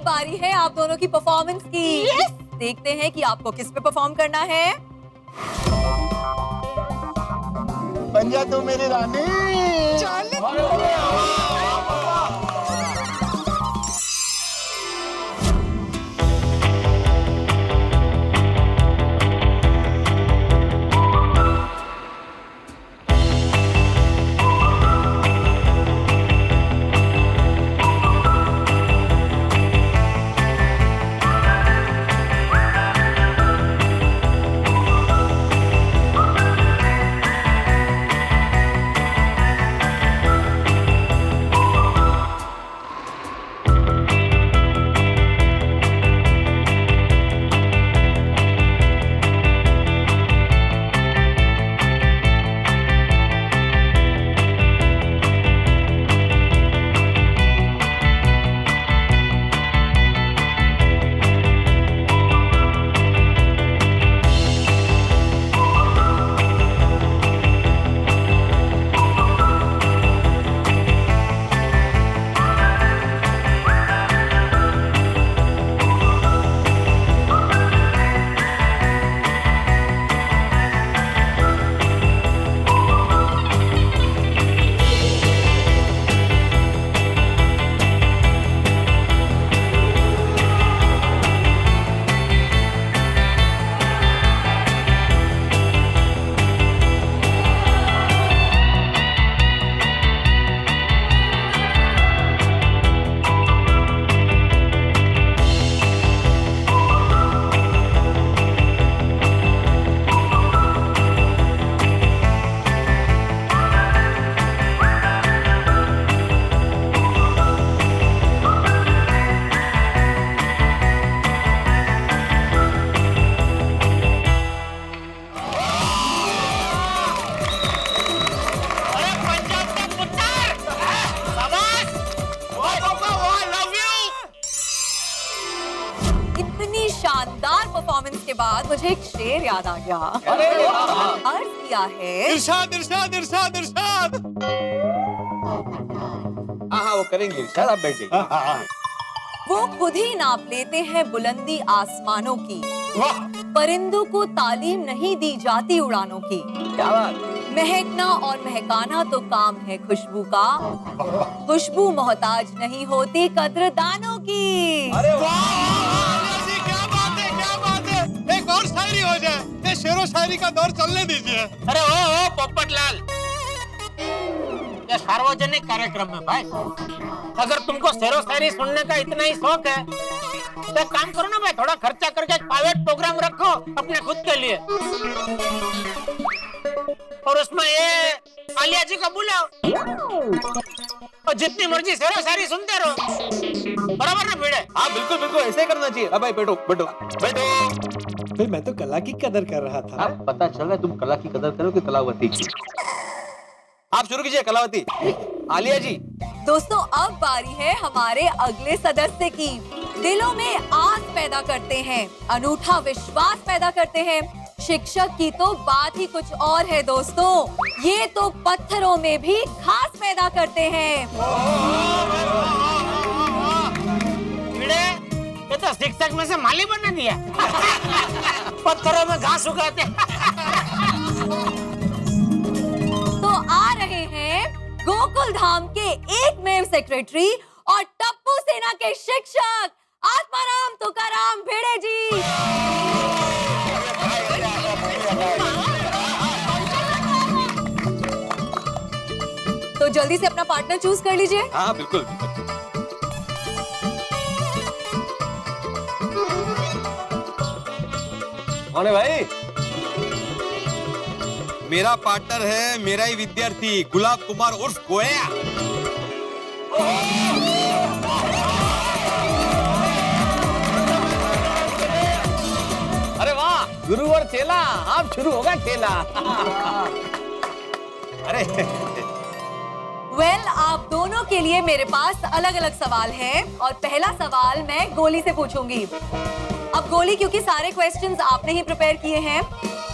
अब बारी है आप दोनों की परफॉर्मेंस की। देखते हैं कि आपको किस पे परफॉर्म करना है। बन जा तू मेरी रानी। शानदार परफॉर्मेंस के बाद मुझे एक शेर याद आ गया। अर्ज किया है इरशाद इरशाद इरशाद इरशाद। हाँ वो करेंगे इरशाद, आप बैठ जाइए। वो खुद ही नाप लेते हैं बुलंदी आसमानों की, वाह परिंदों को तालीम नहीं दी जाती उड़ानों की। क्या बात। महकना और महकाना तो काम है खुशबू का, खुशबू मोहताज नहीं होती कद्रदानों की। अरे वाह क्या बात है, क्या बात है। एक और शायरी हो जाए, ये शेरो शायरी का दौर चलने दीजिए। अरे ओ पोपटलाल, ये सार्वजनिक कार्यक्रम में भाई, अगर तुमको शेरो शायरी सुनने का इतना ही शौक है तो काम करो ना भाई, थोड़ा खर्चा करके एक प्राइवेट प्रोग्राम रखो अपने खुद के लिए, और उसमें ये आलिया जी को बुलाओ और जितनी मर्जी शेरो शायरी सुनते रहो। बराबर ना भिड़े? हाँ बिल्कुल बिल्कुल ऐसे ही करना चाहिए। अब भाई बैठो बैठो बैठो। फिर मैं तो कला की कदर कर रहा था। अब पता चल रहा है तुम कला की कदर करो कि कलावती की। आप शुरू कीजिए कलावती। आलिया जी। दोस्तों अब बारी है हमारे अगले सदस्य की। दिलों में आस पैदा करते हैं, अनूठा विश्वास पैदा करते हैं। शिक्षक की तो बात ही कुछ और है दोस्तों, ये तो पत्थरों में भी घास पैदा करते हैं। भिड़े, ये तो शिक्षक में से माली बना दिया। पत्थरों में घास उगाते। तो आ रहे हैं गोकुल धाम के एकमेव सेक्रेटरी और टप्पू सेना के शिक्षक आत्माराम तुकाराम भिड़े जी। तो जल्दी से अपना पार्टनर चूज कर लीजिए। हाँ बिल्कुल। कौन है भाई? मेरा पार्टनर है मेरा ही विद्यार्थी गुलाब कुमार उर्फ गोया। अरे वाह, गुरु और चेला, आप शुरू होगा खेला। अरे आप दोनों के लिए मेरे पास अलग अलग सवाल हैं और पहला सवाल मैं गोली से पूछूंगी। अब गोली क्योंकि सारे क्वेश्चंस आपने ही प्रिपेयर किए हैं,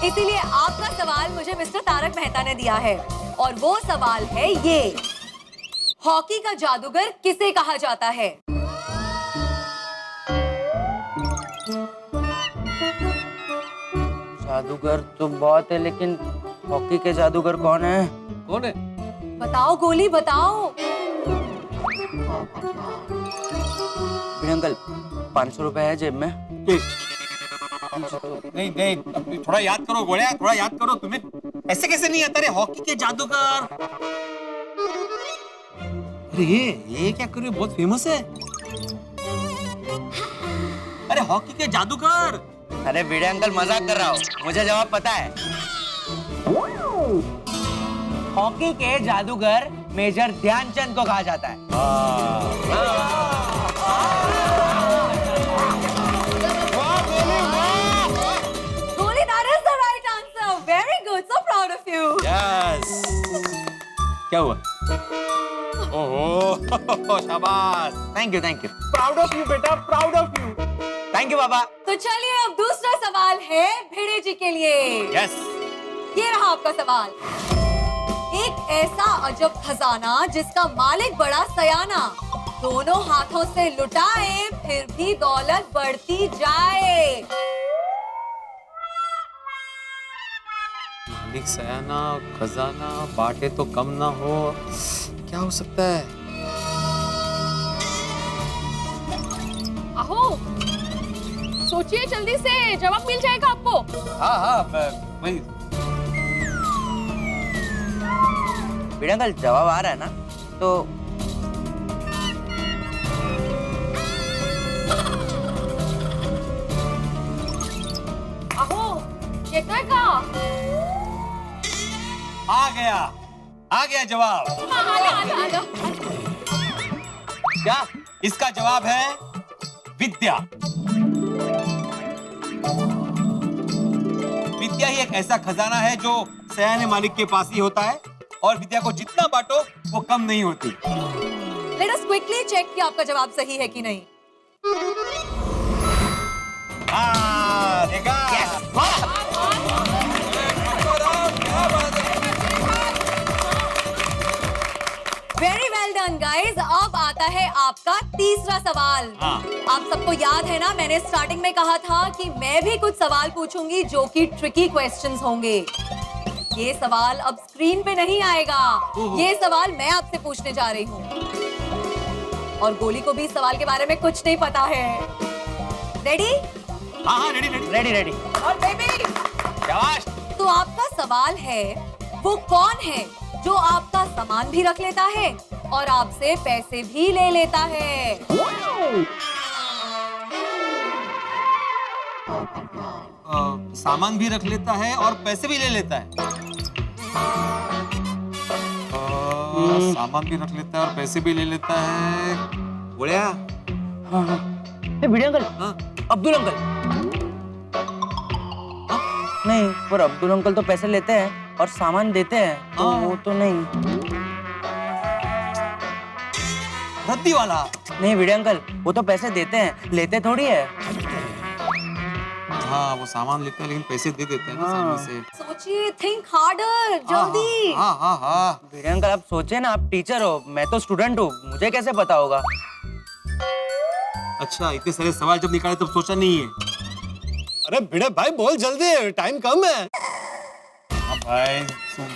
इसीलिए आपका सवाल मुझे मिस्टर तारक मेहता ने दिया है और वो सवाल है ये, हॉकी का जादूगर किसे कहा जाता है? जादूगर तो बहुत है, लेकिन हॉकी के जादूगर कौन है? कौन है? बताओ गोली बताओ। भिड़े अंकल 500 रुपए है जेब में। नहीं नहीं, अब थोड़ा याद करो गोलिया, थोड़ा याद करो। तुम्हें ऐसे कैसे नहीं आता रे? हॉकी के जादूगर। अरे ये क्या कर रहे हो? बहुत फेमस है। अरे हॉकी के जादूगर। अरे भिड़े अंकल मजाक कर रहा हूँ, मुझे जवाब पता है। हॉकी के जादूगर मेजर ध्यानचंद को कहा जाता है। गोली, that is the right answer. Very good. So proud of you. Yes. क्या हुआ? ओहो शाबाश। Thank you thank you proud of you बेटा, proud of you. Thank you बाबा। तो चलिए अब दूसरा सवाल है भिड़े जी के लिए। यस। ये रहा आपका सवाल। एक ऐसा अजब खजाना जिसका मालिक बड़ा सयाना, दोनों हाथों से लुटाए फिर भी दौलत बढ़ती जाए। मालिक सयाना, खजाना, बांटे तो कम ना हो। क्या हो सकता है? आहो, सोचिए जल्दी से, जवाब मिल जाएगा आपको। हाँ वही। भिड़े अंकल जवाब आ रहा है ना? तो आहो, येतोय का? आ गया जवाब। आलो। क्या? इसका जवाब है विद्या। विद्या ही एक ऐसा खजाना है जो सयाने मालिक के पास ही होता है, और विद्या को जितना बांटो वो कम नहीं होती। Let us quickly check कि आपका जवाब सही है कि नहीं। देखा? Very well done guys। अब आता है आपका तीसरा सवाल। आप सबको याद है ना, मैंने स्टार्टिंग में कहा था कि मैं भी कुछ सवाल पूछूंगी जो कि ट्रिकी क्वेश्चंस होंगे। ये सवाल अब स्क्रीन पे नहीं आएगा, ये सवाल मैं आपसे पूछने जा रही हूँ, और गोली को भी इस सवाल के बारे में कुछ नहीं पता है। रेडी? हाँ रेडी रेडी रेडी रेडी। और बेबी शाबाश। तो आपका सवाल है, वो कौन है जो आपका सामान भी रख लेता है और आपसे पैसे भी ले लेता है? सामान भी रख लेता है और पैसे भी ले लेता है। सामान भी रख लेता है और पैसे भी ले लेता है। बोलिया? हाँ हाँ। भिड़े अंकल, अब्दुल अंकल। नहीं, पर अब्दुल अंकल तो पैसे लेते हैं और सामान देते हैं, तो वो तो नहीं। रद्दी वाला? नहीं भिड़े अंकल, वो तो पैसे देते हैं, लेते थोड़ी है। हाँ वो सामान लेता है लेकिन पैसे दे देता है ना सामने से। सोचिए, थिंक हार्डर, जल्दी। हाँ। भिड़े अंकल आप सोचे ना, आप टीचर हो, मैं तो स्टूडेंट हूँ, मुझे कैसे पता होगा? अच्छा, इतने सारे सवाल जब निकाले तब सोचा नहीं है। अरे भिड़े भाई बोल जल्दी, टाइम कम है। हाँ भाई सुन।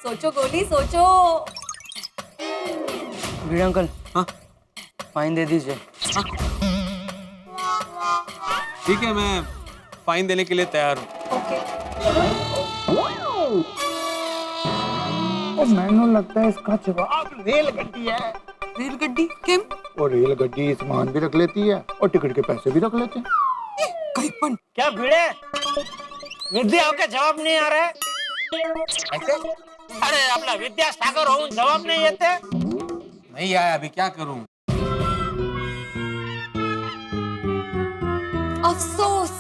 सोचो गोली, सोचो। भिड़े अंकल, हाँ फाइन दे दीजिए। ठीक है, मैं फाइन देने के लिए तैयार हूँ। मैनू लगता है इसका जवाब रेलगड्डी है। रेलगड्डी? किम? और रेलगड्डी सामान भी रख लेती है और टिकट के पैसे भी रख लेते हैं। क्या भिड़े, विद्या का जवाब नहीं आ रहा है? ऐसे? अरे अपना विद्यासागर हो, जवाब नहीं देते। नहीं आया, अभी क्या करूँ? अफसोस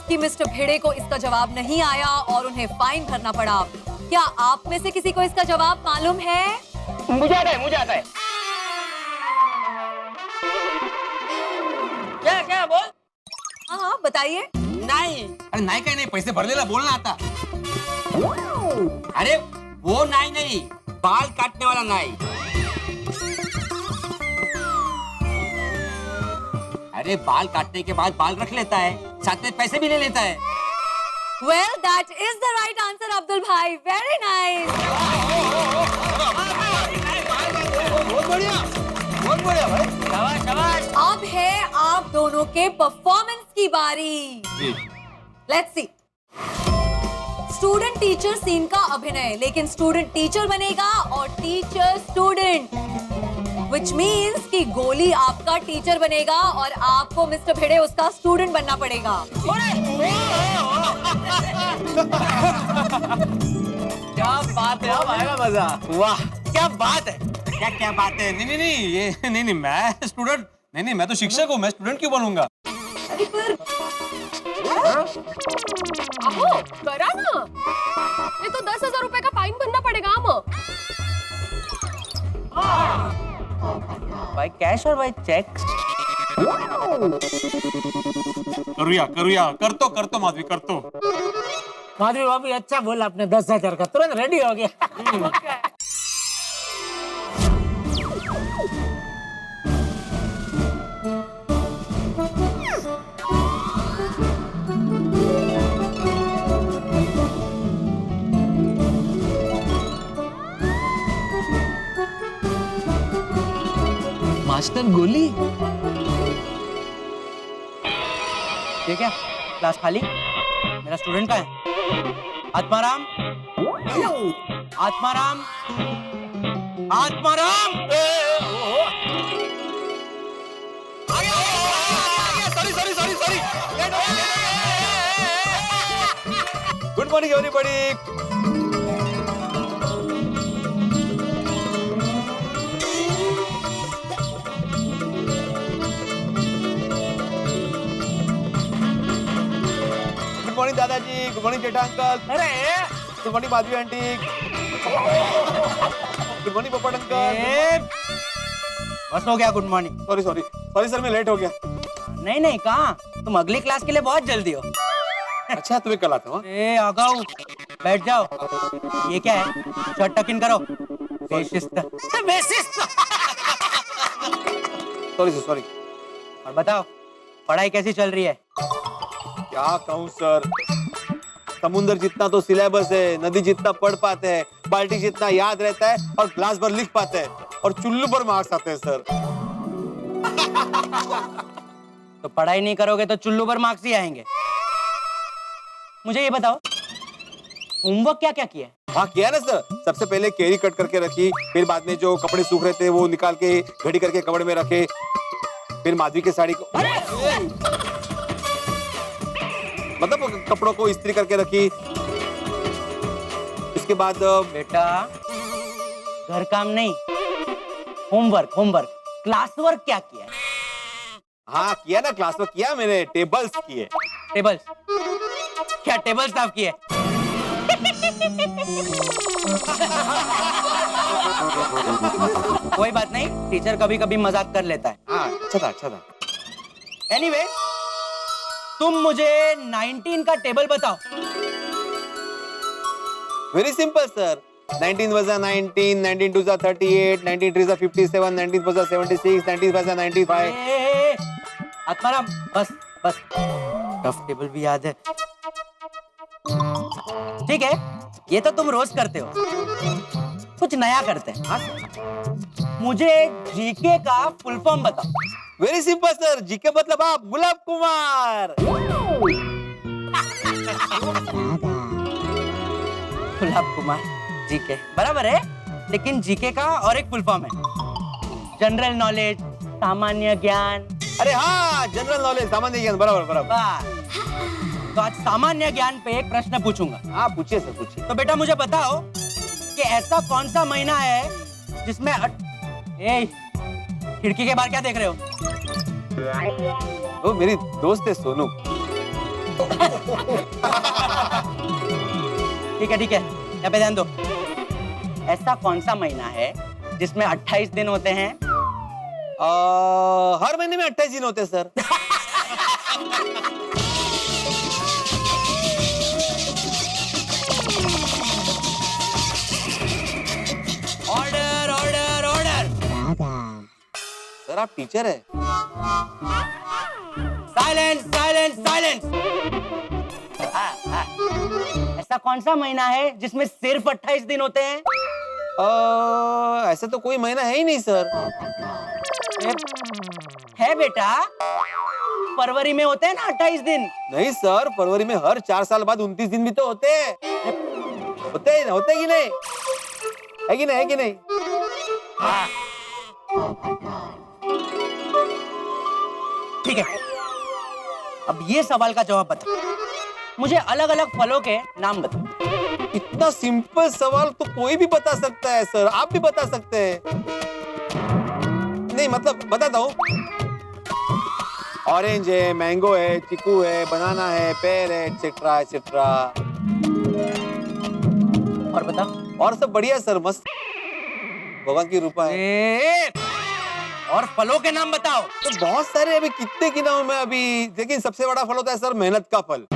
कि मिस्टर भिड़े को इसका जवाब नहीं आया और उन्हें फाइन भरना पड़ा। क्या आप में से किसी को इसका जवाब मालूम है? मुझे आता है। क्या बोल? हाँ बताइए। नहीं। अरे नाई का नहीं, पैसे भर लेना, बोलना आता। अरे वो नाई नहीं, बाल काटने वाला नाई। अरे बाल काटने के बाद बाल रख लेता है, साथ में पैसे भी ले लेता है। Well, that is the right answer, Abdul bhai. Very nice. बहुत बढ़िया भाई। शाबाश शाबाश। अब है आप दोनों के परफॉर्मेंस की बारी। जी। Let's see. Student teacher scene का अभिनय, लेकिन स्टूडेंट टीचर बनेगा और टीचर स्टूडेंट, which means कि गोली आपका टीचर बनेगा और आपको मिस्टर भिड़े उसका स्टूडेंट बनना पड़ेगा। क्या बात है, अब आएगा मजा। वाह क्या बात है। क्या क्या बात है? नहीं ये नहीं मैं स्टूडेंट नहीं मैं तो शिक्षक हूँ, मैं स्टूडेंट क्यों बनूंगा? अरे पर अहो करा ना, ये तो 10,000 रुपए का फाइन भरना पड़ेगा हम। भाई कैश और भाई चेक। करुया कर तो माधवी कर तो। माधवी भाभी अच्छा बोला आपने, 10,000 का तुरंत रेडी हो गया। मास्टर गोली। ये क्या क्लास खाली? मेरा स्टूडेंट का है। Atmaram Atmaram Atmaram. Sorry good morning everybody. Good morning दादाजी, गुड मॉर्निंग जेठा अंकल, अरे good morning Madhavi aunty, good morning पोपट अंकल। बस हो गया गुड मॉर्निंग। सॉरी सर मैं लेट हो गया। नहीं कहाँ, तुम अगली क्लास के लिए बहुत जल्दी हो। अच्छा तुम्हें कल आता हूँ। ए आगाऊ बैठ जाओ। ये क्या है? शर्ट टक इन करो। बेशिस्त। सॉरी और बताओ पढ़ाई कैसी चल रही है? क्या कहूँ सर, समुंदर जितना तो सिलेबस है, नदी जितना पढ़ पाते हैं, बाल्टी जितना याद रहता है और ग्लास भर लिख पाते हैं और चुल्लू पर मार्क्स आते हैं सर। तो पढ़ाई नहीं करोगे तो चुल्लू पर मार्क्स ही आएंगे। मुझे ये बताओ होमवर्क क्या क्या किया? हाँ किया ना सर। सबसे पहले केरी कट करके रखी, फिर बाद में जो कपड़े सूख रहे थे वो निकाल के घड़ी करके कपड़े में रखे, फिर माधवी के साड़ी को मतलब कपड़ों को इस्त्री करके रखी। इसके बाद बेटा घर काम नहीं, होमवर्क क्लास वर्क क्या किया है? हाँ किया ना, क्लास वर्क किया मैंने, टेबल्स किए। टेबल्स? क्या टेबल साफ किए? कोई बात नहीं, टीचर कभी कभी मजाक कर लेता है। हाँ अच्छा था। एनीवे, तुम मुझे 19 का टेबल बताओ। Very simple sir. 19 was a 19, 19 2 is a 38, 19 3 is a 57, 19 4 is a 76, 19 5 is a 95। Atmaram बस टफ टेबल भी याद है। ठीक है, ये तो तुम रोज करते हो, कुछ नया करते हैं। मुझे जीके का फुल फॉर्म बताओ। वेरी सिंपल सर, जीके मतलब आप गुलाब कुमार। गुलाब कुमार जीके बराबर है, लेकिन जीके का और एक फुल फॉर्म है, जनरल नॉलेज, सामान्य ज्ञान। अरे हाँ, जनरल नॉलेज, सामान्य ज्ञान, बराबर। तो आज सामान्य ज्ञान पे एक प्रश्न पूछूंगा। हाँ पूछिए सर, पूछिए। तो बेटा मुझे बताओ कि ऐसा कौन सा महीना है जिसमें खिड़की के बाहर क्या देख रहे हो? वो मेरी दोस्त है सोनू। ठीक है, यहाँ पे ध्यान दो। ऐसा कौन सा महीना है जिसमें 28 दिन होते हैं? हर महीने में 28 दिन होते हैं sir. Order order order. Sir आप टीचर है। Silence silence silence. कौन सा महीना है जिसमें सिर्फ 28 दिन होते हैं? ऐसा तो कोई महीना है ही नहीं सर। है बेटा, फरवरी में होते हैं ना 28 दिन। नहीं सर, फरवरी में हर 4 साल बाद 29 दिन भी तो होते हैं। होते कि नहीं? है कि नहीं? है कि नहीं? ठीक है, अब ये सवाल का जवाब बता। मुझे अलग अलग फलों के नाम बता। इतना सिंपल सवाल तो कोई भी बता सकता है सर, आप भी बता सकते हैं। नहीं मतलब बताता हूँ। ऑरेंज है, मैंगो है, चीकू है, बनाना है, पेड़ है, एक्सेट्रा एक्सेट्रा। और बता। और सब बढ़िया सर, मस्त भगवान की रूपा है। और फलों के नाम बताओ। तो बहुत सारे, अभी कितने गिनाऊं मैं अभी, लेकिन सबसे बड़ा फल होता है सर मेहनत का फल।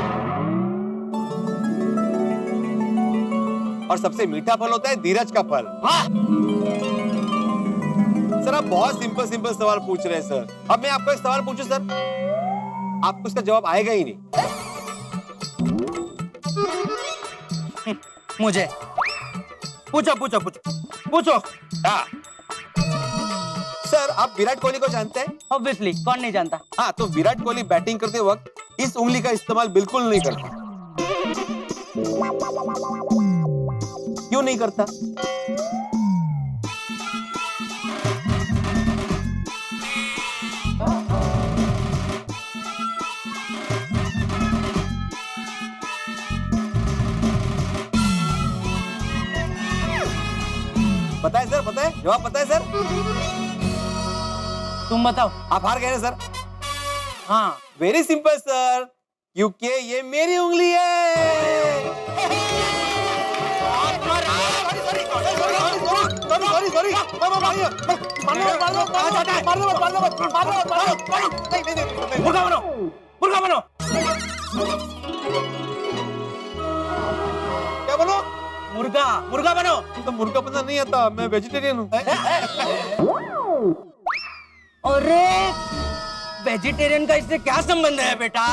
और सबसे मीठा फल होता है धीरज का फल। वाह! सर आप बहुत सिंपल सिंपल सवाल पूछ रहे हैं सर। अब मैं आपको एक सवाल पूछूं सर, आपको इसका जवाब आएगा ही नहीं। मुझे पूछो पूछो पूछो पूछो। हाँ सर, आप विराट कोहली को जानते हैं? ऑब्वियसली, कौन नहीं जानता। हाँ, तो विराट कोहली बैटिंग करते वक्त इस उंगली का इस्तेमाल बिल्कुल नहीं करता। क्यों नहीं करता? पता है सर? पता है जवाब? पता है सर? तुम बताओ। आप हार गए ना सर। हाँ, वेरी सिंपल सर, क्योंकि ये मेरी उंगली है। मुर्गा बनो, मुर्गा बनो। क्या बोलो? मुर्गा, मुर्गा बनो। तो मुर्गा बनना नहीं आता, मैं वेजिटेरियन हूँ। अरे, वेजिटेरियन का इससे क्या संबंध है बेटा?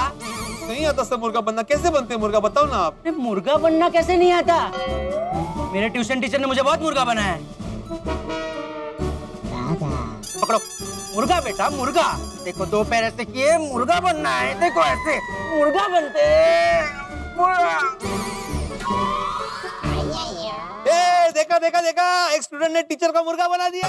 नहीं आता सर मुर्गा बनना। कैसे बनते हैं मुर्गा, बताओ ना आप। अरे मुर्गा बनना कैसे नहीं आता? मेरे ट्यूशन टीचर ने मुझे बहुत मुर्गा बनाया है। पकड़ो, मुर्गा बेटा, मुर्गा। देखो, 2 पैर ऐसे किए, मुर्गा बनना है। देखो ऐसे मुर्गा बनते हैं। मुर्गा। ए, देखा देखा देखा, एक स्टूडेंट ने टीचर को मुर्गा बना दिया।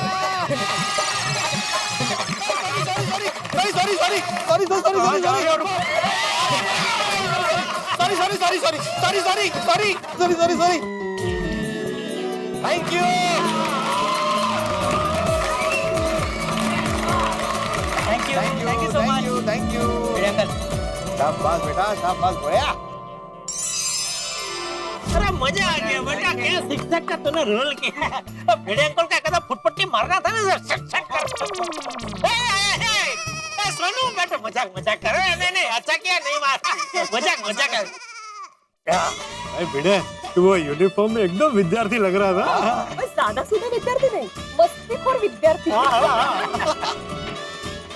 Sorry. Thank you. Thank you so much. Thank you. मेरे अंकल। शाबाश बेटा, शाबाश बढ़िया। अरे मजा आ गया बेटा, क्या शिक्षक का तूने रोल किया। अब भिड़े अंकल का कदम फुटपट्टी मारना था ना सर। सोनू बेटा, मजाक करो। नहीं अच्छा किया, नहीं मारा। मजाक कर। भिड़े, तू वो यूनिफॉर्म में एकदम विद्यार्थी लग रहा था। साधा सीधा विद्यार्थी नहीं, मस्तीखोर विद्यार्थी।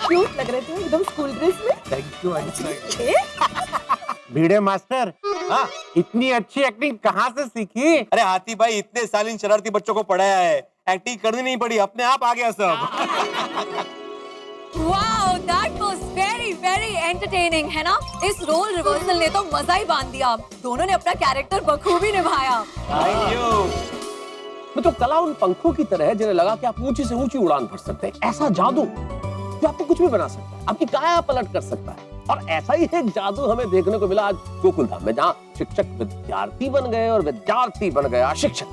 क्यूट लग रहे थे एकदम स्कूल ड्रेस में। Thank you. भिड़े मास्टर, हाँ, इतनी अच्छी एक्टिंग कहाँ से सीखी? अरे हाथी भाई, इतने साल इन शरारती बच्चों को पढ़ाया है, एक्टिंग करनी नहीं पड़ी, अपने आप आ गया सब। Wow, that was very very entertaining, है ना? इस रोल रिवर्सल ने तो मजा ही बांध दिया। दोनों ने अपना कैरेक्टर बखूबी निभाया। Thank you. मित्रों, कला उन पंखों की तरह है जिन्हें लगा कि आप ऊंची से ऊंची उड़ान भर सकते हैं। ऐसा जादू जो आपको कुछ भी बना सकता है, आपकी काया पलट कर सकता है। और ऐसा ही एक जादू हमें देखने को मिला आज गोकुल धाम में, जहां शिक्षक विद्यार्थी बन गए और विद्यार्थी बन गया शिक्षक।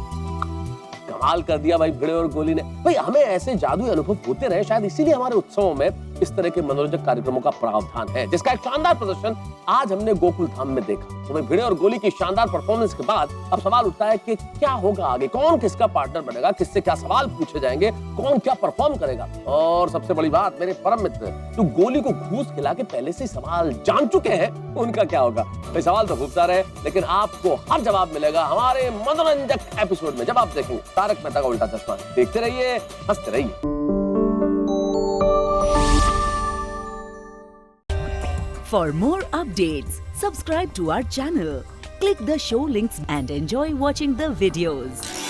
कमाल कर दिया भाई भिड़े और गोली ने। भाई, हमें ऐसे जादुई अनुभव होते रहे, शायद इसीलिए हमारे उत्सवों में इस तरह के मनोरंजक कार्यक्रमों का प्रावधान है, जिसका एक शानदार प्रदर्शन आज हमने गोकुल धाम में देखा। तो भाई, भिड़े और गोली की शानदार परफॉर्मेंस के बाद अब सवाल उठता है कि क्या होगा आगे, कौन किसका पार्टनर बनेगा, किससे क्या सवाल पूछे जाएंगे, कौन क्या परफॉर्म करेगा। और सबसे बड़ी बात, मेरे परम मित्र जो गोली को घूस खिला के पहले से सवाल जान चुके हैं, उनका क्या होगा। भाई, सवाल तो खूब सारे हैं, लेकिन आपको हर जवाब मिलेगा हमारे मनोरंजक एपिसोड में, जब आप देखेंगे तारक मेहता का उल्टा चश्मा। देखते रहिए, हंसते रहिए। For more updates, subscribe to our channel, Click the show links and enjoy watching the videos.